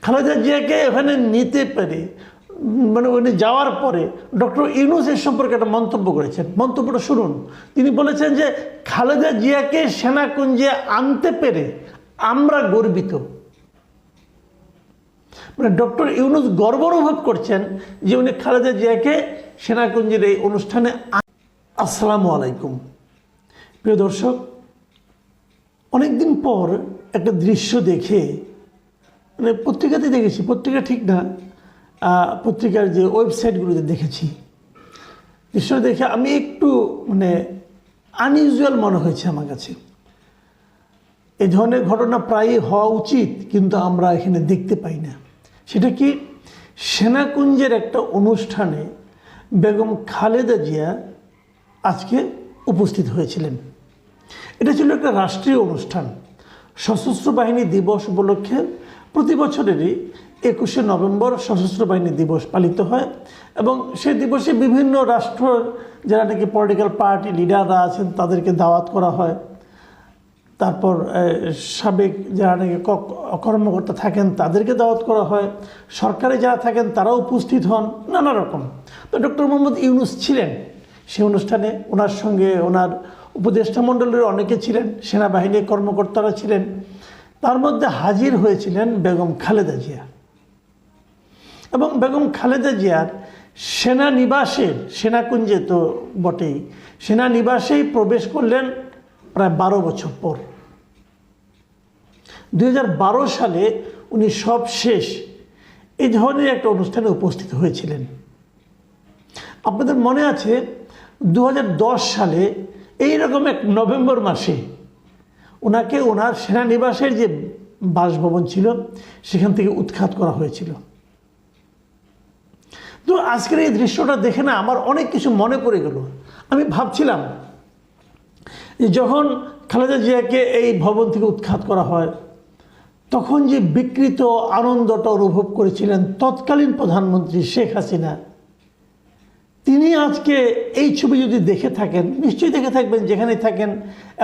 খালেদা জিয়াকে এখানে নিতে পেরে মানে উনি যাওয়ার পরে ডক্টর ইউনূস এর সম্পর্কে একটা মন্তব্য করেছেন। মন্তব্যটা শুনুন। তিনি বলেছেন যে খালেদা জিয়াকে সেনাকুঞ্জে আনতে পেরে আমরা গর্বিত। মানে ডক্টর ইউনূস গর্ব অনুভব করছেন যে উনি খালেদা জিয়াকে সেনাকুঞ্জের এই অনুষ্ঠানে। আসসালামু আলাইকুম প্রিয় দর্শক, অনেকদিন পর একটা দৃশ্য দেখে মানে পত্রিকাতে দেখেছি, পত্রিকা ঠিক না, পত্রিকার যে ওয়েবসাইটগুলোতে দেখেছি, দৃশ্য দেখে আমি একটু মানে আনইউজুয়াল মনে হয়েছে আমার কাছে। এই ধরনের ঘটনা প্রায়ই হওয়া উচিত, কিন্তু আমরা এখানে দেখতে পাই না। সেটা কি, সেনাকুঞ্জের একটা অনুষ্ঠানে বেগম খালেদা জিয়া আজকে উপস্থিত হয়েছিলেন। এটা ছিল একটা রাষ্ট্রীয় অনুষ্ঠান। সশস্ত্র বাহিনী দিবস উপলক্ষে প্রতি বছরেরই 21শে নভেম্বর সশস্ত্র বাহিনী দিবস পালিত হয় এবং সেই দিবসে বিভিন্ন রাষ্ট্রের যারা নাকি পলিটিক্যাল পার্টি লিডাররা আছেন তাদেরকে দাওয়াত করা হয়। তারপর সাবেক যারা নাকি কর্মকর্তা থাকেন তাদেরকে দাওয়াত করা হয়, সরকারে যারা থাকেন তারাও উপস্থিত হন, নানা রকম। তো ডক্টর মোহাম্মদ ইউনূস ছিলেন সেই অনুষ্ঠানে। ওনার সঙ্গে ওনার উপদেষ্টা মণ্ডলের অনেকে ছিলেন, সেনাবাহিনীর কর্মকর্তারা ছিলেন। তার মধ্যে হাজির হয়েছিলেন বেগম খালেদা জিয়া এবং বেগম খালেদা জিয়ার সেনানিবাসের, সেনাকুঞ্জে তো বটেই, সেনানিবাসেই প্রবেশ করলেন প্রায় 12 বছর পর। 2012 সালে উনি সব শেষ এই ধরনের একটা অনুষ্ঠানে উপস্থিত হয়েছিলেন। আপনাদের মনে আছে 2010 সালে এইরকম এক নভেম্বর মাসে ওনাকে ওনার সেনানিবাসের যে বাসভবন ছিল সেখান থেকে উৎখাত করা হয়েছিল। তো আজকের এই দৃশ্যটা দেখে না আমার অনেক কিছু মনে পড়ে গেল। আমি ভাবছিলাম যে যখন খালেদা জিয়াকে এই ভবন থেকে উৎখাত করা হয় তখন যে বিকৃত আনন্দটা অনুভব করেছিলেন তৎকালীন প্রধানমন্ত্রী শেখ হাসিনা, তিনি আজকে এই ছবি যদি দেখে থাকেন, নিশ্চয়ই দেখে থাকবেন, যেখানে থাকেন,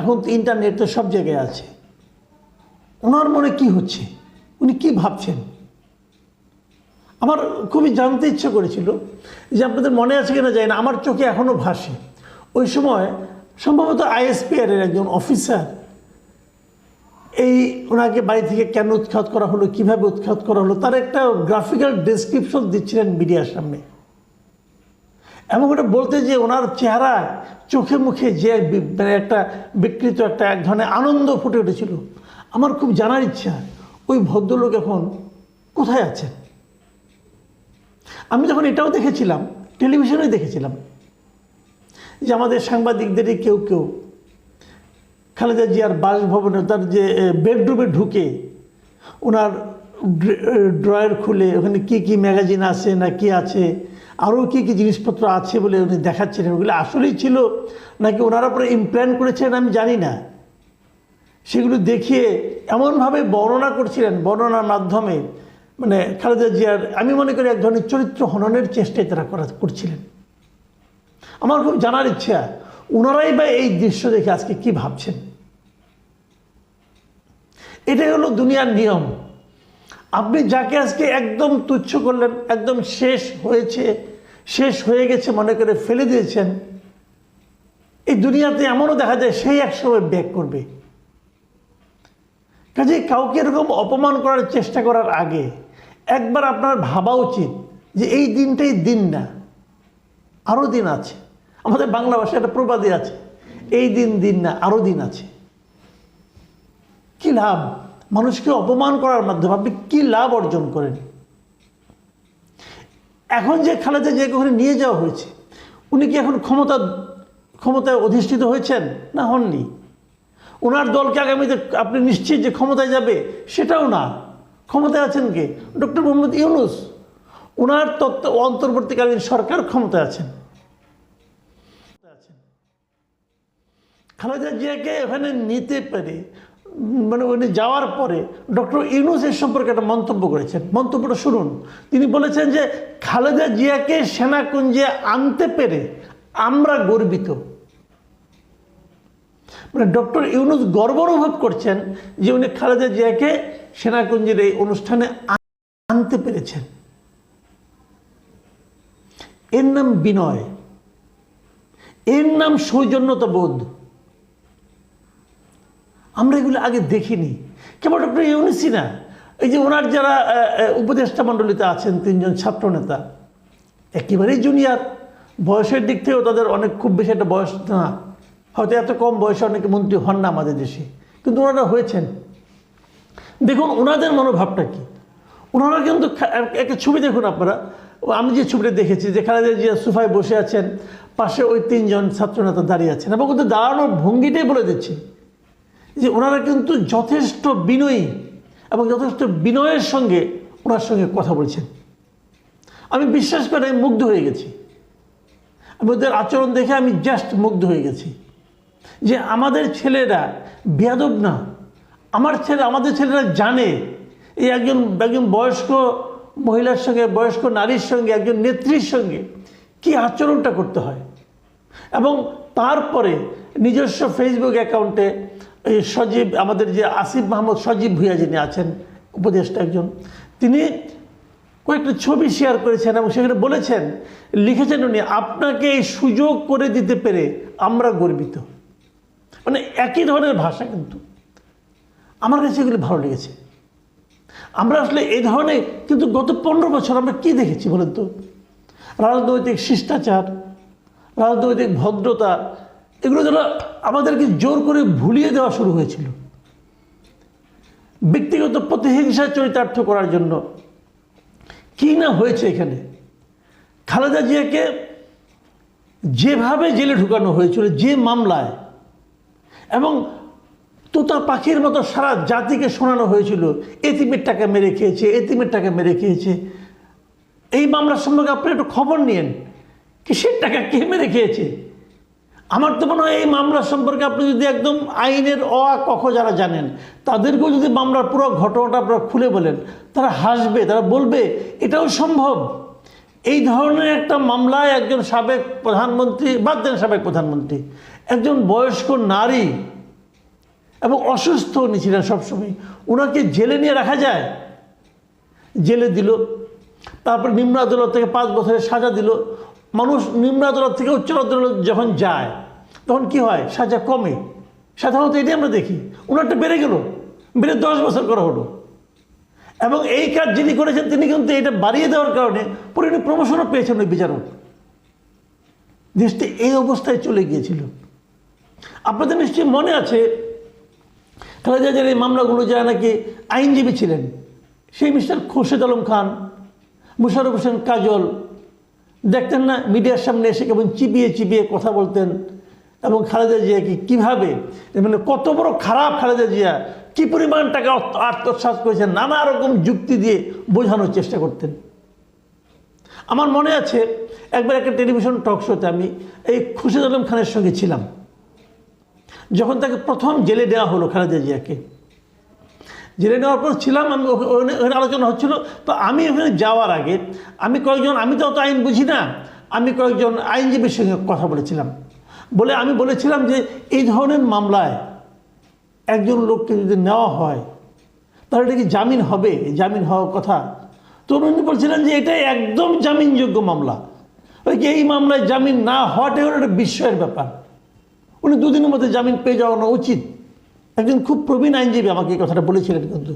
এখন তো ইন্টারনেট তো সব জায়গায় আছে। ওনার মনে কি হচ্ছে, উনি কি ভাবছেন, আমার খুবই জানতে ইচ্ছে করেছিল। যে আপনাদের মনে আছে কিনা যায় না, আমার চোখে এখনও ভাসে ওই সময় সম্ভবত ISPR এর একজন অফিসার এই ওনাকে বাড়ি থেকে কেন উৎখাত করা হলো, কিভাবে উৎখাত করা হলো, তার একটা গ্রাফিক্যাল ডেসক্রিপশন দিচ্ছিলেন মিডিয়ার সামনে। এমন করে বলতে যে ওনার চেহারা, চোখে মুখে যে মানে একটা বিকৃত একটা এক ধরনের আনন্দ ফুটে উঠেছিল। আমার খুব জানার ইচ্ছা ওই ভদ্রলোক এখন কোথায় আছেন। আমি যখন এটাও দেখেছিলাম, টেলিভিশনেই দেখেছিলাম যে আমাদের সাংবাদিকদেরই কেউ কেউ খালেদা জিয়ার বাসভবনে তার যে বেডরুমে ঢুকে ওনার ড্রয়ার খুলে ওখানে কি কি ম্যাগাজিন আছে না কি আছে, আরও কী কী জিনিসপত্র আছে বলে উনি দেখাচ্ছিলেন। ওগুলো আসলেই ছিল নাকি ওনারা পরে ইমপ্ল্যান করেছেন আমি জানি না। সেগুলো দেখিয়ে এমনভাবে বর্ণনা করছিলেন, বর্ণনার মাধ্যমে মানে খালেদা জিয়ার আমি মনে করি এক ধরনের চরিত্র হননের চেষ্টাই তারা করছিলেন। আমার খুব জানার ইচ্ছা ওনারাই বা এই দৃশ্য দেখে আজকে কি ভাবছেন। এটাই হলো দুনিয়ার নিয়ম। আপনি যাকে আজকে একদম তুচ্ছ করলেন, একদম শেষ হয়েছে, শেষ হয়ে গেছে মনে করে ফেলে দিয়েছেন, এই দুনিয়াতে এমনও দেখা যায় সেই একসময় ব্যাক করবে। কাজে কাউকে এরকম অপমান করার চেষ্টা করার আগে একবার আপনার ভাবা উচিত যে এই দিনটাই দিন না, আরও দিন আছে। আমাদের বাংলা ভাষায় একটা প্রবাদই আছে, এই দিন দিন না আরও দিন আছে। কি লাভ মানুষকে অপমান করার মাধ্যমে, আপনি কি লাভ অর্জন করেন? এখন যে খালেদা জিয়াকে ওখানে নিয়ে যাওয়া হয়েছে, উনি কি এখন ক্ষমতায় অধিষ্ঠিত হয়েছেন? না, হননি। ওনার দলকে আগামীতে আপনি নিশ্চিত যে ক্ষমতায় যাবে সেটাও না। ক্ষমতায় আছেন কে? ডক্টর মোহাম্মদ ইউনূস। ওনার অন্তর্বর্তীকালীন সরকার ক্ষমতায় আছেন। খালেদা জিয়াকে এখানে নিতে পেরে মানে উনি যাওয়ার পরে ডক্টর ইউনূস এর সম্পর্কে একটা মন্তব্য করেছেন। মন্তব্যটা শুনুন। তিনি বলেছেন যে খালেদা জিয়াকে সেনাকুঞ্জে আনতে পেরে আমরা গর্বিত। মানে ডক্টর ইউনূস গর্ব অনুভব করছেন যে উনি খালেদা জিয়াকে সেনাকুঞ্জের এই অনুষ্ঠানে আনতে পেরেছেন, এর নাম বিনয়, এর নাম সৌজন্যতাবোধ। আমরা এগুলো আগে দেখিনি। কেবল ডক্টর ইউনূসই না, এই যে ওনার যারা উপদেষ্টা মণ্ডলীতে আছেন 3 জন ছাত্র নেতা, একেবারেই জুনিয়র, বয়সের দিক থেকেও তাদের অনেক খুব বেশি একটা বয়স না, হয়তো এত কম বয়সে অনেকে মন্ত্রী হন না আমাদের দেশে, কিন্তু ওনারা হয়েছেন। দেখুন ওনাদের মনোভাবটা কি। ওনারা কিন্তু একটা ছবি দেখুন আপনারা, আমি যে ছবিটা দেখেছি যে খালেদা জিয়া সোফায় বসে আছেন, পাশে ওই 3 জন ছাত্রনেতা দাঁড়িয়ে আছেন, এবং ওদের দাঁড়ানোর ভঙ্গিটাই বলে দিচ্ছে যে ওনারা কিন্তু যথেষ্ট বিনয়ী এবং যথেষ্ট বিনয়ের সঙ্গে ওনার সঙ্গে কথা বলছেন। আমি বিশ্বাস করে মুগ্ধ হয়ে গেছি। আমি ওদের আচরণ দেখে আমি জাস্ট মুগ্ধ হয়ে গেছি যে আমাদের ছেলেরা বেয়াদব না। আমাদের ছেলেরা জানে এই একজন বয়স্ক মহিলার সঙ্গে, বয়স্ক নারীর সঙ্গে, একজন নেত্রীর সঙ্গে কি আচরণটা করতে হয়। এবং তারপরে নিজস্ব ফেসবুক অ্যাকাউন্টে এই সজীব, আমাদের যে আসিফ মাহমুদ সজীব ভুঁইয়া যিনি আছেন উপদেষ্টা একজন, তিনি কয়েকটা ছবি শেয়ার করেছেন এবং সেখানে বলেছেন, লিখেছেন উনি, আপনাকে এই সুযোগ করে দিতে পেরে আমরা গর্বিত। মানে একই ধরনের ভাষা, কিন্তু আমার কাছে এগুলি ভালো লেগেছে। আমরা আসলে এই ধরনের কিন্তু গত 15 বছর আমরা কি দেখেছি বলেন তো? রাজনৈতিক শিষ্টাচার, রাজনৈতিক ভদ্রতা, এগুলো যারা আমাদেরকে জোর করে ভুলিয়ে দেওয়া শুরু হয়েছিল ব্যক্তিগত প্রতিহিংসা চরিতার্থ করার জন্য। কি না হয়েছে এখানে। খালেদা জিয়াকে যেভাবে জেলে ঢুকানো হয়েছিল, যে মামলায়, এবং তোতা পাখির মতো সারা জাতিকে শোনানো হয়েছিল এতিমের টাকা মেরে খেয়েছে, এতিমের টাকা মেরে খেয়েছে। এই মামলার সম্পর্কে আপনি একটু খবর নিয়েন, কিসের টাকা কে মেরে খেয়েছে। আমার তো মনে হয় এই মামলার সম্পর্কে আপনি যদি একদম আইনের ক খ যারা জানেন তাদেরকেও যদি মামলার পুরো ঘটনাটা আপনারা খুলে বলেন, তারা হাসবে, তারা বলবে এটাও সম্ভব। এই ধরনের একটা মামলায় একজন সাবেক প্রধানমন্ত্রী, বাদ দেন সাবেক প্রধানমন্ত্রী, একজন বয়স্ক নারী এবং অসুস্থ উনি ছিলেন সবসময়, ওনাকে জেলে নিয়ে রাখা যায়? জেলে দিল, তারপর নিম্ন আদালত থেকে 5 বছরের সাজা দিল। মানুষ নিম্ন আদালত থেকে উচ্চ আদালত যখন যায় তখন কি হয়? সাজা কমে। সাধারণত এটাই আমরা দেখি। ওনারটা বেড়ে গেল, বেড়ে 10 বছর করা হলো। এবং এই কাজ যিনি করেছেন তিনি কিন্তু এটা বাড়িয়ে দেওয়ার কারণে পরে উনি প্রমোশনও পেয়েছেন ওই বিচারক। দেশটি এই অবস্থায় চলে গিয়েছিল। আপনাদের নিশ্চয়ই মনে আছে খালেদা জিয়ার এই মামলাগুলো যারা নাকি আইনজীবী ছিলেন, সেই মিস্টার খোরশেদ আলম খান, মুশারফ হোসেন কাজল, দেখতেন না মিডিয়ার সামনে এসে কেমন চিবিয়ে চিবিয়ে কথা বলতেন, এবং খালেদা জিয়াকে কীভাবে, মানে কত বড় খারাপ খালেদা জিয়া, কী পরিমাণ টাকা আত্মসাৎ করেছেন, নানা রকম যুক্তি দিয়ে বোঝানোর চেষ্টা করতেন। আমার মনে আছে একবার একটা টেলিভিশন টক শোতে আমি এই খোরশেদ আলম খানের সঙ্গে ছিলাম, যখন তাকে প্রথম জেলে দেওয়া হলো খালেদা জিয়াকে। জেলে নেওয়ার পর ছিলাম আমি, ওখানে আলোচনা হচ্ছিল। তো আমি ওখানে যাওয়ার আগে আমি তো অত আইন বুঝি না, আমি কয়েকজন আইনজীবীর সঙ্গে কথা বলেছিলাম। আমি বলেছিলাম যে এই ধরনের মামলায় একজন লোককে যদি নেওয়া হয় তাহলে এটা কি জামিন হবে? জামিন হওয়ার কথা। তো উনি বলছিলেন যে এটা একদম জামিনযোগ্য মামলা, ওই যে এই মামলায় জামিন না হওয়াটাই হলো একটা বিস্ময়ের ব্যাপার। উনি 2 দিনের মধ্যে জামিন পেয়ে যাওয়ানো উচিত। একজন খুব প্রবীণ আইনজীবী আমাকে এই কথাটা বলেছিলেন, কিন্তু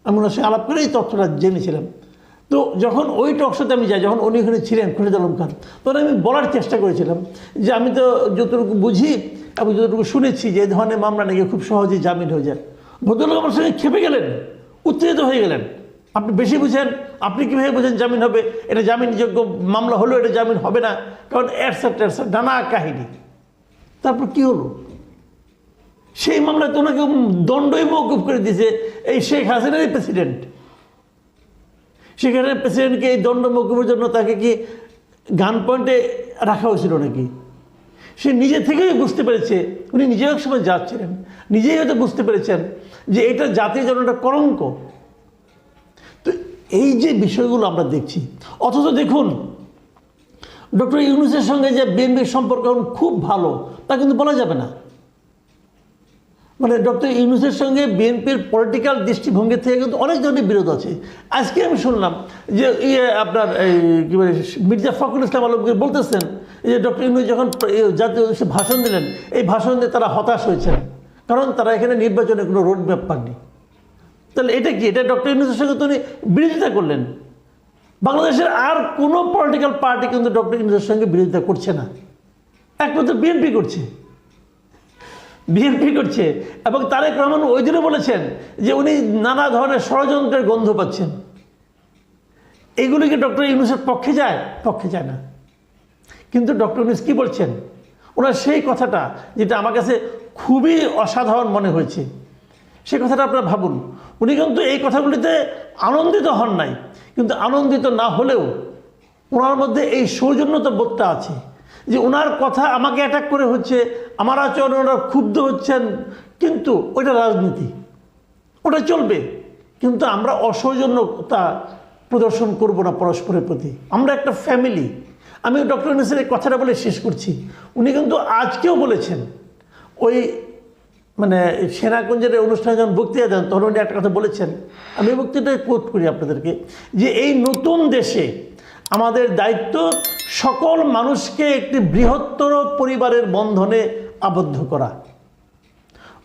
আমি ওনার সঙ্গে আলাপ করে এই তথ্যটা জেনেছিলাম। তো যখন ওই টকশোতে আমি যাই, যখন উনি ওখানে ছিলেন খোরশেদ আলম খান, তখন আমি বলার চেষ্টা করেছিলাম যে আমি তো যতটুকু বুঝি এবং যতটুকু শুনেছি যে এই ধরনের মামলা নাকি খুব সহজেই জামিন হয়ে যায়। ভদ্রলোক আমার সঙ্গে খেপে গেলেন, উত্তেজিত হয়ে গেলেন। আপনি বেশি বুঝেন, আপনি কীভাবে বুঝেন জামিন হবে? এটা জামিনযোগ্য মামলা হলেও এটা জামিন হবে না, কারণ এরসা নানা কাহিনী। তারপর কি হলো? সেই মামলায় তো ওনাকে দণ্ডই মওকুফ করে দিয়েছে এই শেখ হাসিনারই প্রেসিডেন্ট। সেখানে প্রেসিডেন্টকে এই দণ্ড মওকুফের জন্য তাকে কি গান পয়েন্টে রাখা হয়েছিল নাকি? সে নিজে থেকেই বুঝতে পেরেছে, উনি নিজেও এক সময় যাচ্ছিলেন, নিজেই হয়তো বুঝতে পেরেছেন যে এটা জাতির জন্য একটা কলঙ্ক। তো এই যে বিষয়গুলো আমরা দেখছি, অথচ দেখুন ডক্টর ইউনূসের সঙ্গে যে বিএনপির সম্পর্ক খুব ভালো তা কিন্তু বলা যাবে না। মানে ডক্টর ইউনূসের সঙ্গে বিএনপির পলিটিক্যাল দৃষ্টিভঙ্গি থেকে কিন্তু অনেক ধরনের বিরোধ আছে। আজকে আমি শুনলাম যে আপনার এই কী বলে মির্জা ফখরুল ইসলাম আলমগীর বলতেছেন যে ডক্টর ইউনূস যখন জাতীয় উদ্দেশ্যে ভাষণ দিলেন, এই ভাষণ দিয়ে তারা হতাশ হয়েছেন, কারণ তারা এখানে নির্বাচনে কোনো রোড ম্যাপ পাননি। তাহলে এটা কি? এটা ডক্টর ইউনূসের সঙ্গে তো উনি বিরোধিতা করলেন। বাংলাদেশের আর কোনো পলিটিক্যাল পার্টি কিন্তু ডক্টর ইউনূসের সঙ্গে বিরোধিতা করছে না, একমাত্র বিএনপি করছে। বিএনপি করছে। এবং তারেক রহমান ওই দিনও বলেছেন যে উনি নানা ধরনের ষড়যন্ত্রের গন্ধ পাচ্ছেন। এগুলি কি ডক্টর ইউনূসের পক্ষে যায়? পক্ষে যায় না। কিন্তু ডক্টর ইউনূস কী বলছেন, ওনার সেই কথাটা যেটা আমার কাছে খুবই অসাধারণ মনে হয়েছে, সেই কথাটা আপনারা ভাবুন। উনি কিন্তু এই কথাগুলিতে আনন্দিত হন নাই, কিন্তু আনন্দিত না হলেও ওনার মধ্যে এই সৌজন্যতা বোধটা আছে যে ওনার কথা আমাকে অ্যাটাক করে হচ্ছে, আমার আচরণে ওনারা ক্ষুব্ধ হচ্ছেন, কিন্তু ওইটা রাজনীতি, ওটা চলবে। কিন্তু আমরা অসৌজন্যতা প্রদর্শন করব না পরস্পরের প্রতি। আমরা একটা ফ্যামিলি। আমি ডক্টর ইউনূসের এই কথাটা বলে শেষ করছি। উনি কিন্তু আজকেও বলেছেন, ওই মানে সেনাকুঞ্জের অনুষ্ঠানে যখন বক্তৃতা দেন তখন উনি একটা কথা বলেছেন, আমি বক্তৃতা কোট করি আপনাদেরকে, যে এই নতুন দেশে আমাদের দায়িত্ব সকল মানুষকে একটি বৃহত্তর পরিবারের বন্ধনে আবদ্ধ করা।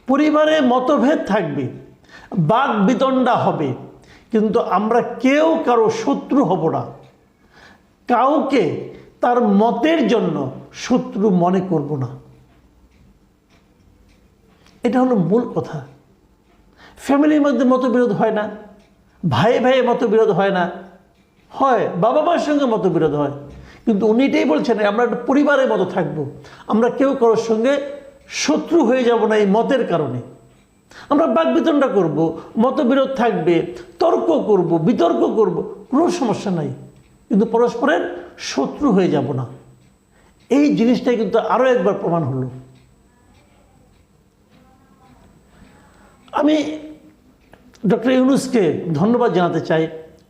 পরিবারে মতভেদ থাকবে, বাক বিতণ্ডা হবে, কিন্তু আমরা কেউ কারো শত্রু হব না, কাউকে তার মতের জন্য শত্রু মনে করব না। এটা হলো মূল কথা। ফ্যামিলির মধ্যে মতবিরোধ হয় না, ভাই ভাইয়ে মতবিরোধ হয় না, হয় বাবা মার সঙ্গে মতবিরোধ হয়, কিন্তু উনি এটাই বলছেন আমরা একটা পরিবারের মতো থাকবো, আমরা কেউ কারোর সঙ্গে শত্রু হয়ে যাব না এই মতের কারণে। আমরা বাকবিতণ্ডা করব, মতবিরোধ থাকবে, তর্ক করব, বিতর্ক করব, কোনো সমস্যা নাই, কিন্তু পরস্পরের শত্রু হয়ে যাব না। এই জিনিসটাই কিন্তু আরও একবার প্রমাণ হলো। আমি ডক্টর ইউনূসকে ধন্যবাদ জানাতে চাই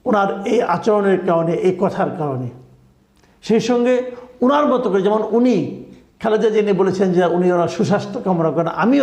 ওনার এই আচরণের কারণে, এই কথার কারণে। সেই সঙ্গে ওনার মতো করে, যেমন উনি খালেদা জিয়া বলেছেন যে উনি ওনার সুস্বাস্থ্য কামনা করেন, আমিও